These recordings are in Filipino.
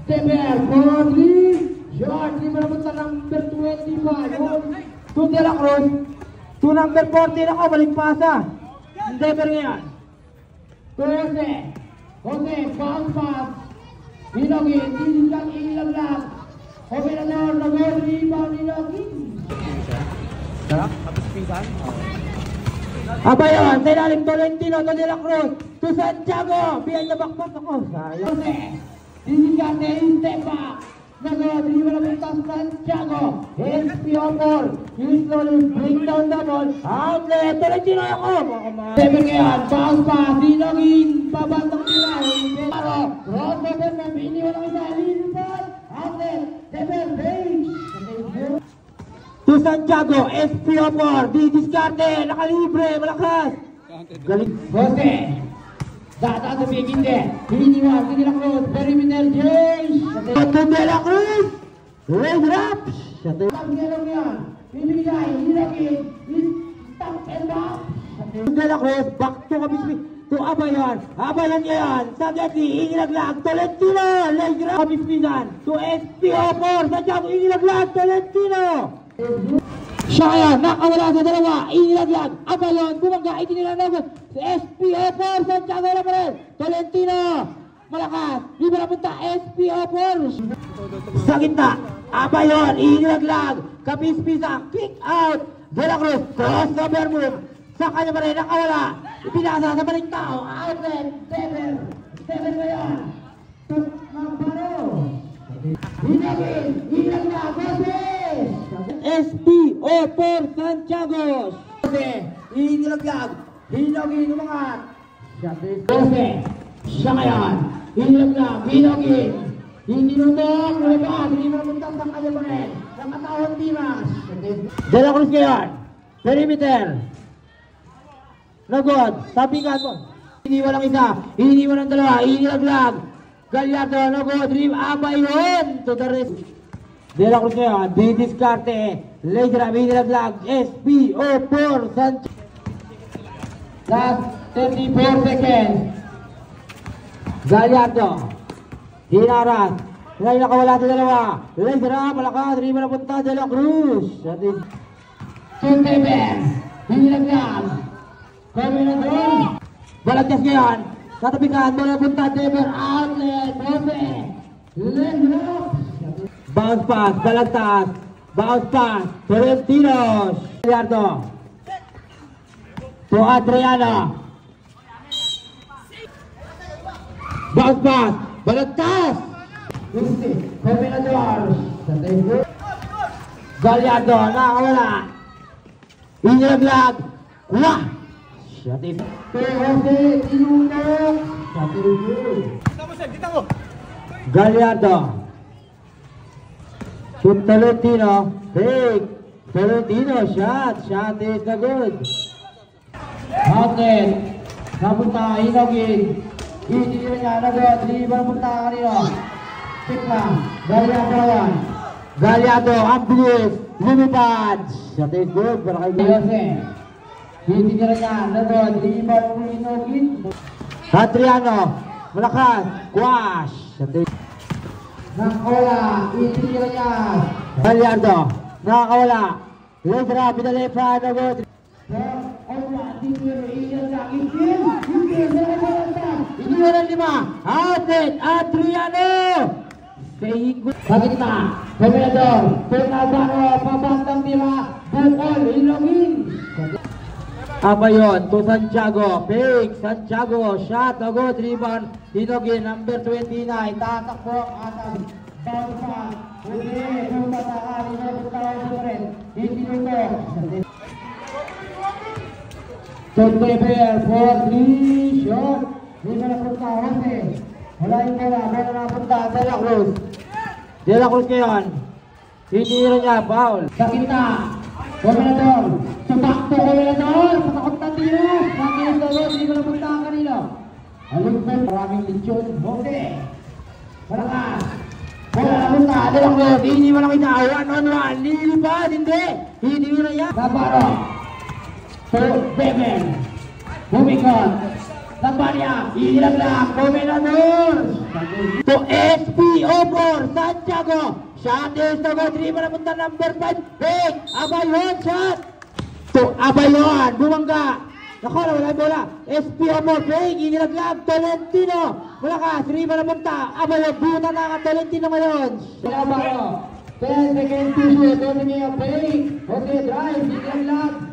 Temer, 4-3. Short, di ba naman sa number 25. To De La Cruz. To number 14 ako, balik pasa. Temer ngayon. To Jose. Jose, bounce pass. Hinogin, dinisang ilaglag. Operador, number 3, Hinogin. Sarap? Tapos pinsan? Aba yun, sa ilalim Tolentino, to De La Cruz, to Santiago, behind the backpass ako. Sayang. Dinisante, step back. Nag-drive na punta Santiago. SP4, you slowly bring down the ball. Outlet, Tolentino ako. Temer ngayon, bounce pass, Hinogin, babantang nila. Paro, crossover na, iniwan ang isa, Lilipad. Outlet, Temer, base. To Santiago, SP4, didiskarte, nakalibre, malakas. Galing. Jose, data sa Biginde, hiniwan, to De La Cruz, perimeter, James. To De La Cruz, red wraps. Ang galaw yan, bibigay, Hinogin, stop and back. To De La Cruz, back to Kabismi, to Abayan, Abayan ngayon, sa Getty, inilaglag, Tolentino, leg wrap, Kabismisan, to SP4, Santiago, inilaglag, Tolentino. Siya ngayon, nakawala sa dalawa, inilaglag, Abayan, bumangga, itinilaglag, si SP4, Santiago na pa rin, Tolentino, malakas, di ba napunta, SP4, sa gitna, Abayan, inilaglag, Kapispisa, kick out, De La Cruz, crossover move, sa kanya pa rin, nakawala, ipinasa sa maling tao, outlet, Temer ngayon, Tukmaparo, Hinogin, inilaglag, Jose, SP4 Santiago, Jose, inilaglag, Hinogin umangat, Jose, siya ngayon, inilaglag, Hinogin, hindi nunok, nalabas, hindi mamuntang sa kanya pa rin, nakatawang Dimas, De La Cruz ngayon, perimeter, nagod, sabingan mo, iniwan ang isa, iniwan ang dalawa, inilaglag, Gallardo, nagod, dream, Abayon, to the rest. De La Cruz ngayon, didiskarte, Legra, inilaglag, SP4, Sanchez. Last 34 seconds. Gallardo, hinaras, ngayon nakawala sa dalawa, Legra, malakas, dream na punta, De La Cruz. Temer, inilaglag, Kombinador, balagtas ngayon, tatapikan, bola punta, Temer, outlet, Jose, Legra, bounce pass, balagtas, bounce pass, Tolentino, Gallardo, to Adriano, bounce pass, balagtas, Kombinador, Gallardo, nakawala, inilaglag, wah! Gallardo, shoot Tolentino, break, Tolentino, shot is na good. Outlet, napunta, Hinogin, itinira niya, nagod, liban punta kanino, pick lang, Gallardo yan, Gallardo, ang bilis, lumipad, shot is good, para kay Jose. Itinira niya, nagod, liban mo Hinogin, Adriano, malakas, quash, nakawala, itinira niya, Gallardo, nakawala, Legra, pinalepa, nagod, iniwanan lima, outlet, Adriano, sakit na, Kombinador, Fernando, pabantang tira, bukol, Hinogin, Abayon, to Santiago, fake, Santiago, shot, nagod, rebound, Hinogin, number 29, tatakbo, atas, bounce pass, huli, lumataan, Hinogin, tawag mo rin, hindi nito, Temer, 4-3, shot, hindi na napunta, Jose, wala yung bola, bola napunta, De La Cruz, De La Cruz ngayon, tinira niya, foul, sa kita, Kombinador, sumakto Kombinador, patakot na tira, nakilis na yun, hindi mo napunta ang kanino, alugpet, maraming lechon, Jose, malakas, bola napunta, De La Cruz, hindi mo nakita, 1-on-1, lilipad, hindi na yan, Navarro, to Temer, bumikot, Lampanya, ilaglag, Comenador. To SPO for Santiago. Shot is to go, dribble na punta number 5. Big, Abayon, shot. To Abayon, bumangga. Nako, wala bola. SPO for Big, ilaglag, Tolentino. Malakas, dribble na punta. Abayon, buta na ka Tolentino ngayon. Nabaro. 10 seconds to shoot, opening of Big. Okay, drive, ilaglag.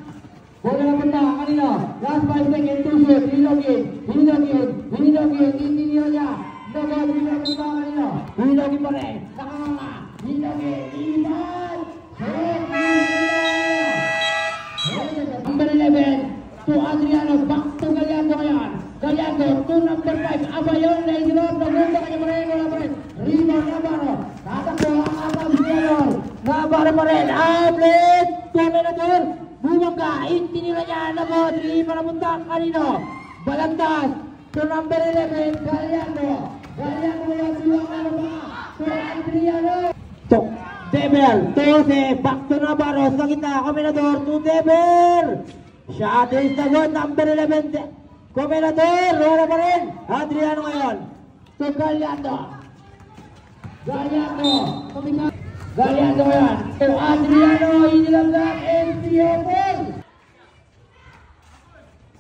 Bola na punta, kanina. Last 5 seconds to shoot, Hinogin, hindi niya. Nago, dribble na punta kanina. Hinogin pa rin, nakakanga. Hinogin, iman. Number 11 to Adriano, back to Gallardo ngayon. Gallardo to number 5, Abayon, Legrot, nagpunta kanya pa rin, wala pa rin. Rebound, Navarro, tatakbo ang Adriano. Navarro pa rin, outlet, Comenador. Bumangga, intinira niya, nago, dribble na punta kanino. Balagtas to number 11, Gallardo. Gallardo ngayon, silang ano ba? To Adriano. To Deber, 12, back to Navarro, sa gitna, Comenador, to Deber. Shot is the good, number 11, Comenador, wala pa rin. Adriano ngayon, to Gallardo. Gallardo ngayon, to Adriano, inilaglag, MCO4.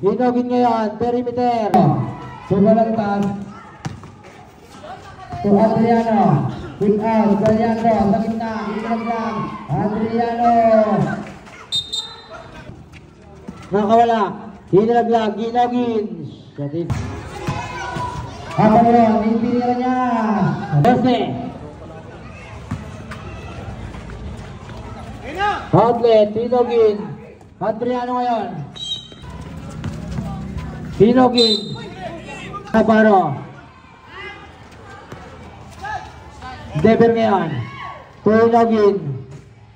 Hinogin ngayon, perimeter. To Balagtas. To Adriano. Quick out, Gallardo, sa gitna, inilaglag, Adriano. Nakawala, inilaglag, Hinogin. Abayon, intinira niya. 12. Outlet, Hinogin. Adriano ngayon. Hinogin. Navarro. Deber ngayon. Hinogin.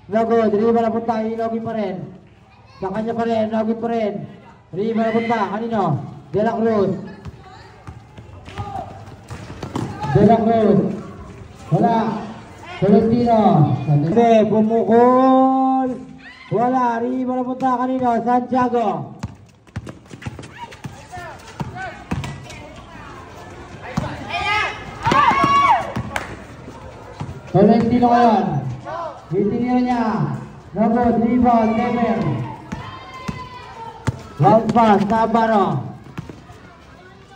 Nago, dribble na punta. Hinogin pa rin. Sa kanya pa rin. Hinogin pa rin. Dribble na punta. Kanino? De La Cruz. De La Cruz. Wala. Tolentino. Pumukol. Wala. Dribble na punta. Kanino? Santiago. Tolentino ngayon. Itinira niya. Nago, dribble, Deber. Long pass, Navarro.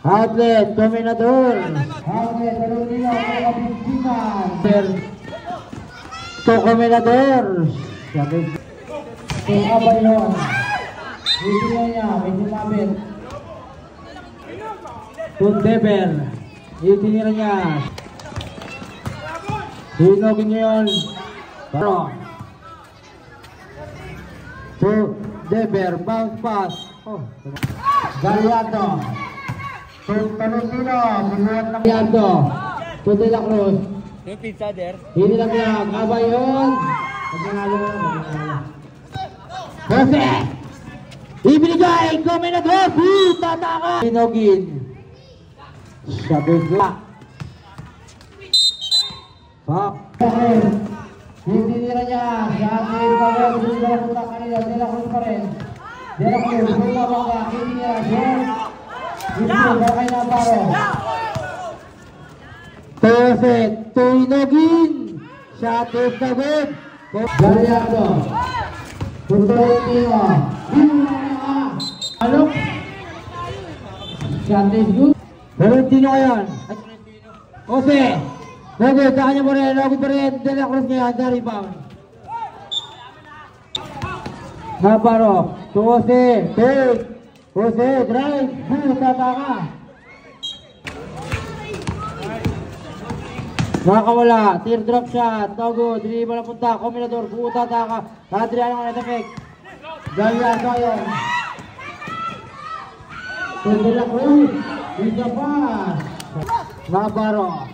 Outlet, Comenador. Outlet, Tolentino, Pagkabigitan. To Comenador. To Abayon. Itinira niya, may sumabit. To Deber. Itinira niya. Hinogin ngayon. Paro. To Deber, bounce pass. Gallardo. To Tolentino, sinuot ng Gallardo. To De La Cruz. Yung pizza there. Hinilaglag, Abayon. Pagkakalo mo. Perfect! Ibinigay, Comenador. Tataka. Hinogin. Sabi ko. Hintinira niya si Adrian Pagod, hindi na punta kanila, De La Cruz pa rin. De La Cruz, bumabangga, hintinira, short. Hintinira kay Navarro. Perfect, to Hinogin. Shot is the good. Gallardo. To Tolentino. Alok. Shot is good. Tolentino ngayon. Jose. Nago, sa kanya mo rin, nago pa rin, De La Cruz ngayon, sa rebound. Navarro, to Jose, take, Jose, drive, tataka. Nakakawala, teardrop shot, Nago, dribble na punta, Comenador, tataka, Adriano nga na-defect. Gallardo ngayon. To De La Cruz, isa pass. Navarro.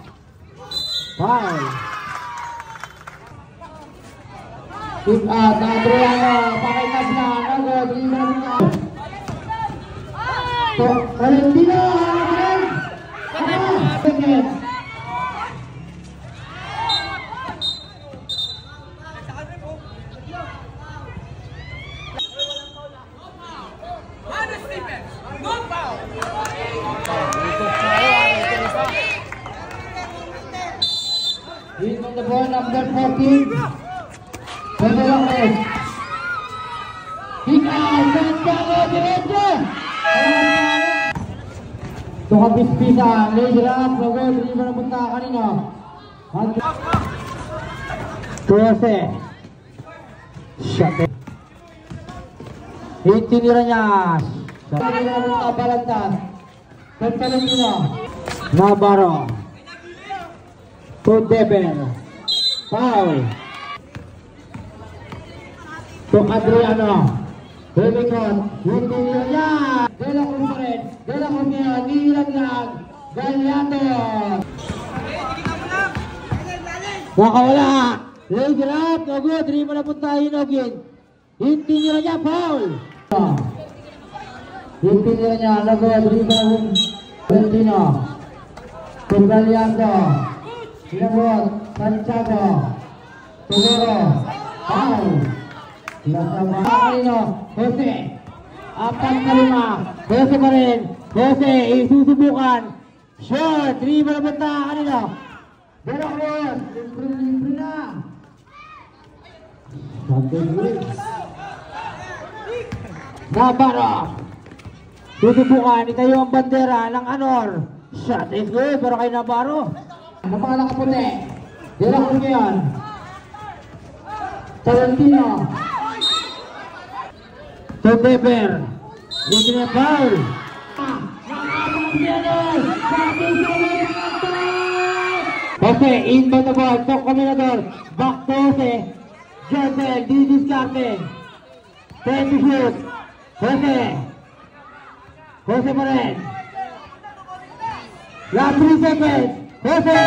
Foul. Keep out, Adriano, pakitas na, Nago, dribble na. Tolentino, second. No foul! po, number 14. Jose Lacros. Ikaw, Santiago, diretso! Tukapispisan, laser up, lagod, hindi mo napunta kanino. 12. Shot. Tinira niya. Hindi mo napunta, Balantas. Pagpalagino. Navarro. To Deber. Foul. To Adriano. Remicon. Hindi niya. De La Cruz pa rin. De La Cruz niya. Nilag. Galyato. Nakawala. Laser up. No good. Hindi mo napunta. Hinogin. Hindi niya. Foul. Hindi niya. Lagod. Rebound. Valentino. Galyato. Sinabot. Santiago. Tugoro. Foul. Nasama kanino. Jose. 4-5. Jose pa rin. Jose. Isusubukan. Short. 3 ba napunta kanino. De La Cruz. Libre na. Navarro. Susubukan. Itayo ang bandera ng Anor. Shot is good. Pero kay Navarro. Napakala ka puti. De La Cruz ngayon. Valentino. To Deber. Hindi na foul. Jose, inbound the ball. Tok Combinador. Back to Jose. Josel, di-discarte. 10 to shoot. Jose. Jose pa rin. Last 3 seconds. Jose.